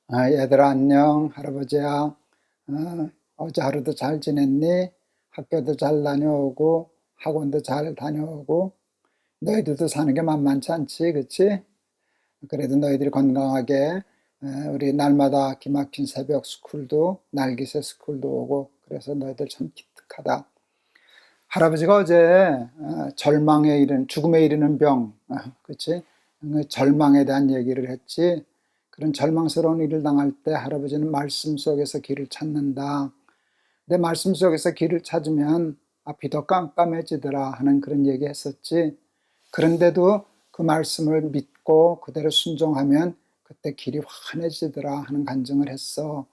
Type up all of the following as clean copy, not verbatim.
얘들아 안녕. 할아버지야. 어제 하루도 잘 지냈니? 학교도 잘 다녀오고 학원도 잘 다녀오고 너희들도 사는 게 만만치 않지, 그치? 그래도 너희들이 건강하게 우리 날마다 기막힌 새벽 스쿨도 날개새 스쿨도 오고 그래서 너희들 참 기특하다. 할아버지가 어제 절망에 이르는 죽음에 이르는 병, 그치? 그 절망에 대한 얘기를 했지. 그런 절망스러운 일을 당할 때 할아버지는 말씀 속에서 길을 찾는다. 내 말씀 속에서 길을 찾으면 앞이 더 깜깜해지더라 하는 그런 얘기 했었지. 그런데도 그 말씀을 믿고 그대로 순종하면 그때 길이 환해지더라 하는 간증을 했어.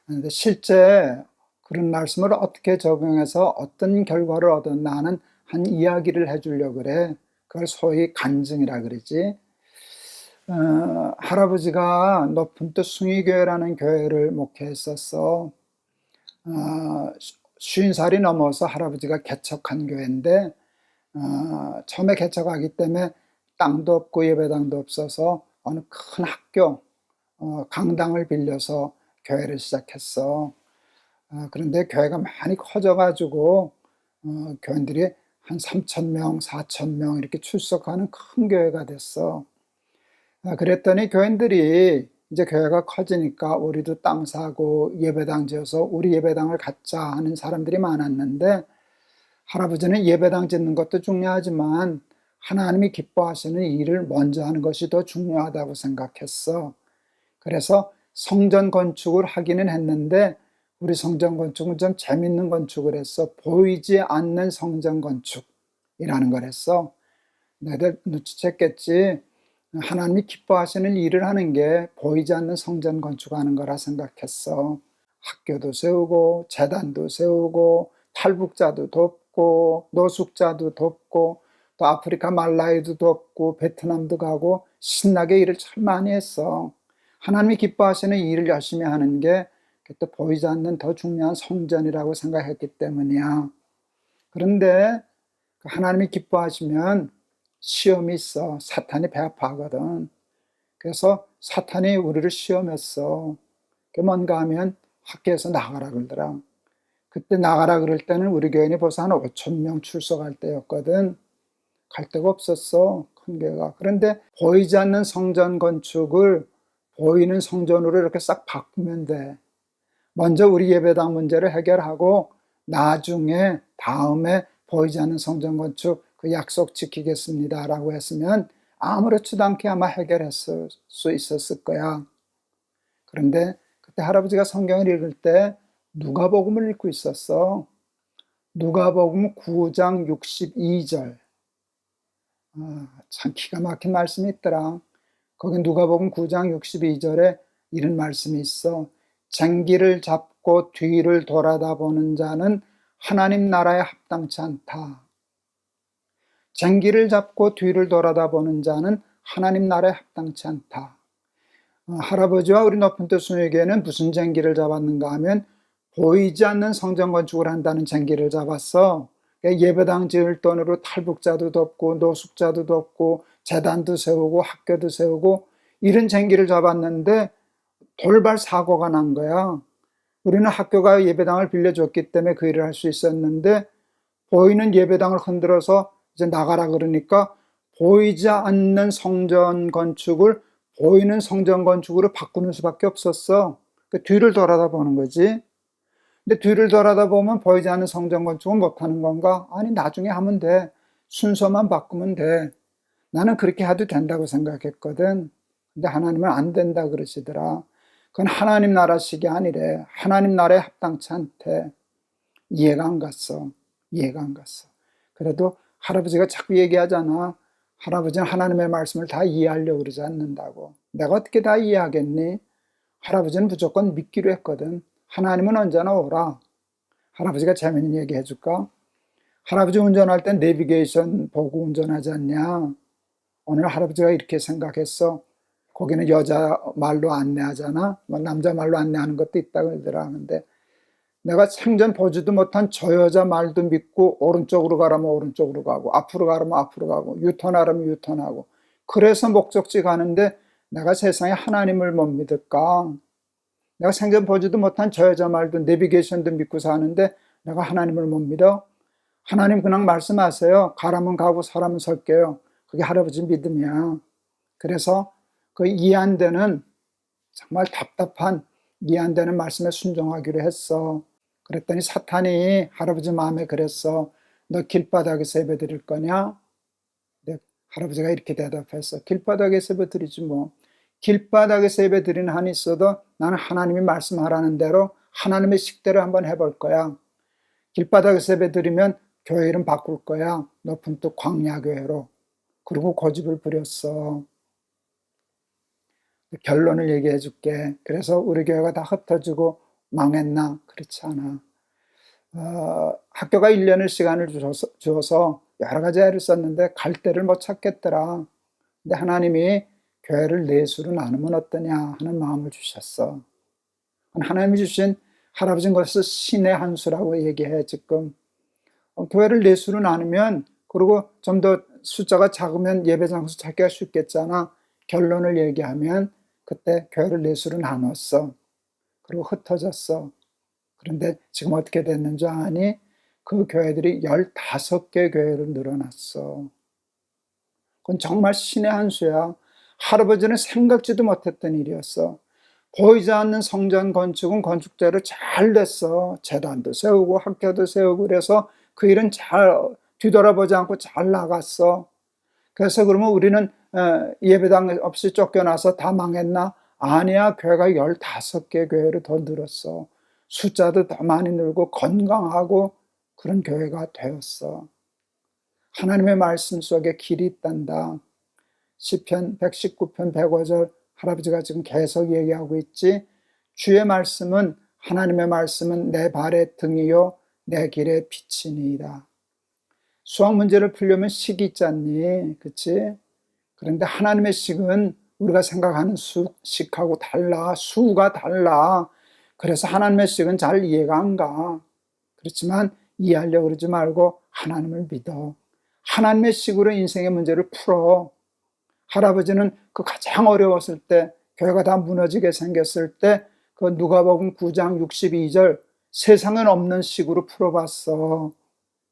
그런데 실제 그런 말씀을 어떻게 적용해서 어떤 결과를 얻었나 하는 한 이야기를 해주려고 그래. 그걸 소위 간증이라 그러지. 할아버지가 높은 뜻 숭의교회라는 교회를 목회했었어. 50살이 넘어서 할아버지가 개척한 교회인데 처음에 개척하기 때문에 땅도 없고 예배당도 없어서 어느 큰 학교 강당을 빌려서 교회를 시작했어. 그런데 교회가 많이 커져가지고 교인들이 한 3,000명, 4,000명 이렇게 출석하는 큰 교회가 됐어. 그랬더니 교인들이 이제 교회가 커지니까 우리도 땅 사고 예배당 지어서 우리 예배당을 갖자 하는 사람들이 많았는데 할아버지는 예배당 짓는 것도 중요하지만 하나님이 기뻐하시는 일을 먼저 하는 것이 더 중요하다고 생각했어. 그래서 성전 건축을 하기는 했는데 우리 성전 건축은 좀 재밌는 건축을 했어. 보이지 않는 성전 건축이라는 걸 했어. 너희들 눈치챘겠지. 하나님이 기뻐하시는 일을 하는 게 보이지 않는 성전 건축하는 거라 생각했어. 학교도 세우고 재단도 세우고 탈북자도 돕고 노숙자도 돕고 또 아프리카 말라위도 돕고 베트남도 가고 신나게 일을 참 많이 했어. 하나님이 기뻐하시는 일을 열심히 하는 게 또 보이지 않는 더 중요한 성전이라고 생각했기 때문이야. 그런데 하나님이 기뻐하시면 시험이 있어. 사탄이 배 아파하거든. 그래서 사탄이 우리를 시험했어. 그게 뭔가 하면 학교에서 나가라 그러더라. 그때 나가라 그럴 때는 우리 교인이 벌써 한 5,000명 출석할 때였거든. 갈 데가 없었어, 큰 교회가. 그런데 보이지 않는 성전 건축을 보이는 성전으로 이렇게 싹 바꾸면 돼. 먼저 우리 예배당 문제를 해결하고 나중에 다음에 보이지 않는 성전 건축 그 약속 지키겠습니다 라고 했으면 아무렇지도 않게 아마 해결했을 수 있었을 거야. 그런데 그때 할아버지가 성경을 읽을 때 누가복음을 읽고 있었어. 누가복음 9장 62절. 참 기가 막힌 말씀이 있더라. 거기 누가복음 9장 62절에 이런 말씀이 있어. 쟁기를 잡고 뒤를 돌아다 보는 자는 하나님 나라에 합당치 않다. 쟁기를 잡고 뒤를 돌아다 보는 자는 하나님 나라에 합당치 않다. 할아버지와 우리 높은 뜻 숭의교회는 무슨 쟁기를 잡았는가 하면 보이지 않는 성전 건축을 한다는 쟁기를 잡았어. 예배당 지을 돈으로 탈북자도 돕고 노숙자도 돕고 재단도 세우고 학교도 세우고 이런 쟁기를 잡았는데 돌발 사고가 난 거야. 우리는 학교가 예배당을 빌려줬기 때문에 그 일을 할 수 있었는데 보이는 예배당을 흔들어서 이제 나가라 그러니까 보이지 않는 성전 건축을 보이는 성전 건축으로 바꾸는 수밖에 없었어. 그 뒤를 돌아다 보는 거지. 근데 뒤를 돌아다 보면 보이지 않는 성전 건축은 못하는 건가? 아니 나중에 하면 돼. 순서만 바꾸면 돼. 나는 그렇게 해도 된다고 생각했거든. 근데 하나님은 안 된다 그러시더라. 그건 하나님 나라식이 아니래. 하나님 나라에 합당치 않대. 이해가 안 갔어. 이해가 안 갔어. 그래도 할아버지가 자꾸 얘기하잖아. 할아버지는 하나님의 말씀을 다 이해하려고 그러지 않는다고. 내가 어떻게 다 이해하겠니? 할아버지는 무조건 믿기로 했거든. 하나님은 언제나 오라. 할아버지가 재밌는 얘기 해줄까? 할아버지 운전할 때 내비게이션 보고 운전하지 않냐? 오늘 할아버지가 이렇게 생각했어. 거기는 여자 말로 안내하잖아. 남자 말로 안내하는 것도 있다고 그러더라. 근데 내가 생전 보지도 못한 저 여자 말도 믿고 오른쪽으로 가라면 오른쪽으로 가고 앞으로 가라면 앞으로 가고 유턴하라면 유턴하고 그래서 목적지 가는데 내가 세상에 하나님을 못 믿을까? 내가 생전 보지도 못한 저 여자 말도 내비게이션도 믿고 사는데 내가 하나님을 못 믿어? 하나님 그냥 말씀하세요. 가라면 가고 서라면 설게요. 그게 할아버지 믿음이야. 그래서 그 이해 안 되는, 정말 답답한 이해 안 되는 말씀에 순종하기로 했어. 그랬더니 사탄이 할아버지 마음에 그랬어. 너 길바닥에서 예배 드릴 거냐? 근데 할아버지가 이렇게 대답했어. 길바닥에서 예배 드리지 뭐. 길바닥에서 예배 드리는 한이 있어도 나는 하나님이 말씀하라는 대로 하나님의 식대로 한번 해볼 거야. 길바닥에서 예배 드리면 교회 이름 바꿀 거야. 높은 뜻 광야교회로. 그리고 고집을 부렸어. 결론을 얘기해 줄게. 그래서 우리 교회가 다 흩어지고 망했나? 그렇지 않아. 학교가 1년의 시간을 주어서 여러 가지 애를 썼는데 갈 데를 못 찾겠더라. 근데 하나님이 교회를 넷으로 나누면 어떠냐 하는 마음을 주셨어. 하나님이 주신 할아버지인 것을 신의 한 수라고 얘기해 지금. 교회를 넷으로 나누면, 그리고 좀 더 숫자가 작으면 예배 장소 찾기가 쉽겠잖아. 결론을 얘기하면 그때 교회를 넷으로 나눴어. 그리고 흩어졌어. 그런데 지금 어떻게 됐는지 아니? 그 교회들이 15개 교회로 늘어났어. 그건 정말 신의 한 수야. 할아버지는 생각지도 못했던 일이었어. 보이지 않는 성전 건축은 건축자를 잘 냈어. 재단도 세우고 학교도 세우고 그래서 그 일은 잘 뒤돌아보지 않고 잘 나갔어. 그래서 그러면 우리는 예배당 없이 쫓겨나서 다 망했나? 아니야. 교회가 15개 교회로 더 늘었어. 숫자도 더 많이 늘고 건강하고 그런 교회가 되었어. 하나님의 말씀 속에 길이 있단다. 시편 119편 105절 할아버지가 지금 계속 얘기하고 있지. 주의 말씀은, 하나님의 말씀은 내 발의 등이요 내 길의 빛이니이다. 수학 문제를 풀려면 식이 있잖니, 그치? 그런데 하나님의 식은 우리가 생각하는 식하고 달라. 수가 달라. 그래서 하나님의 식은 잘 이해가 안 가. 그렇지만 이해하려고 그러지 말고 하나님을 믿어. 하나님의 식으로 인생의 문제를 풀어. 할아버지는 그 가장 어려웠을 때, 교회가 다 무너지게 생겼을 때, 그 누가복음 9장 62절 세상엔 없는 식으로 풀어봤어.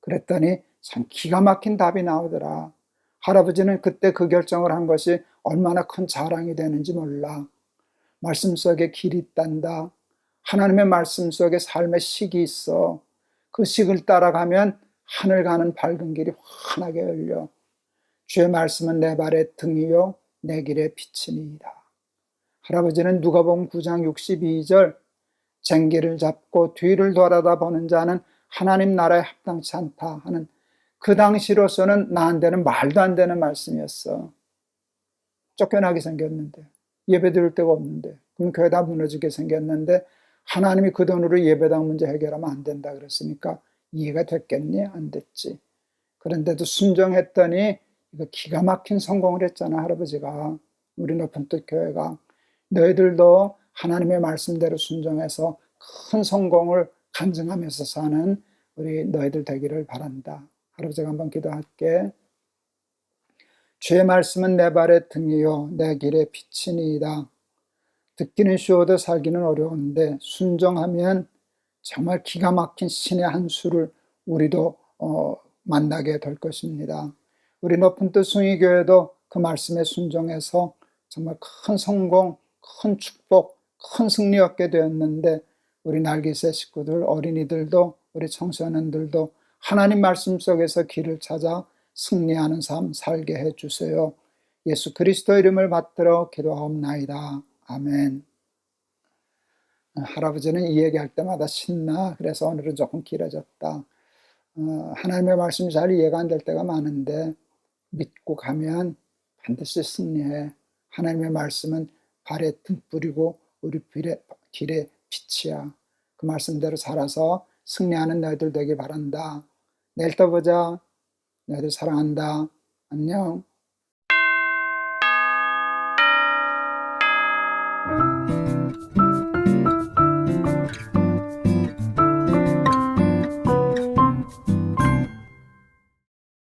그랬더니 참 기가 막힌 답이 나오더라. 할아버지는 그때 그 결정을 한 것이 얼마나 큰 자랑이 되는지 몰라. 말씀 속에 길이 있단다. 하나님의 말씀 속에 삶의 식이 있어. 그 식을 따라가면 하늘 가는 밝은 길이 환하게 열려. 주의 말씀은 내 발의 등이요 내 길의 빛이니이다. 할아버지는 누가복음 9장 62절 쟁기를 잡고 뒤를 돌아다 보는 자는 하나님 나라에 합당치 않다 하는, 그 당시로서는 나한테는 말도 안 되는 말씀이었어. 쫓겨나게 생겼는데, 예배 드릴 데가 없는데, 그럼 교회 다 무너지게 생겼는데 하나님이 그 돈으로 예배당 문제 해결하면 안 된다 그랬으니까 이해가 됐겠니? 안 됐지. 그런데도 순종했더니 이거 기가 막힌 성공을 했잖아, 할아버지가. 우리 높은 뜻 교회가. 너희들도 하나님의 말씀대로 순종해서 큰 성공을 간증하면서 사는 우리 너희들 되기를 바란다. 할아버지가 한번 기도할게. 주의 말씀은 내 발의 등이요 내 길의 빛이니이다. 듣기는 쉬워도 살기는 어려운데 순종하면 정말 기가 막힌 신의 한 수를 우리도 만나게 될 것입니다. 우리 높은 뜻 숭의교회도 그 말씀에 순종해서 정말 큰 성공, 큰 축복, 큰 승리 얻게 되었는데, 우리 날개새 식구들, 어린이들도, 우리 청소년들도 하나님 말씀 속에서 길을 찾아 승리하는 삶 살게 해주세요. 예수 그리스도 이름을 받들어 기도하옵나이다. 아멘. 할아버지는 이 얘기할 때마다 신나. 그래서 오늘은 조금 길어졌다. 하나님의 말씀이 잘 이해가 안 될 때가 많은데 믿고 가면 반드시 승리해. 하나님의 말씀은 발에 등불이고 우리 길의 빛이야. 그 말씀대로 살아서 승리하는 너희들 되길 바란다. 내일 또 보자. 너희들 사랑한다. 안녕.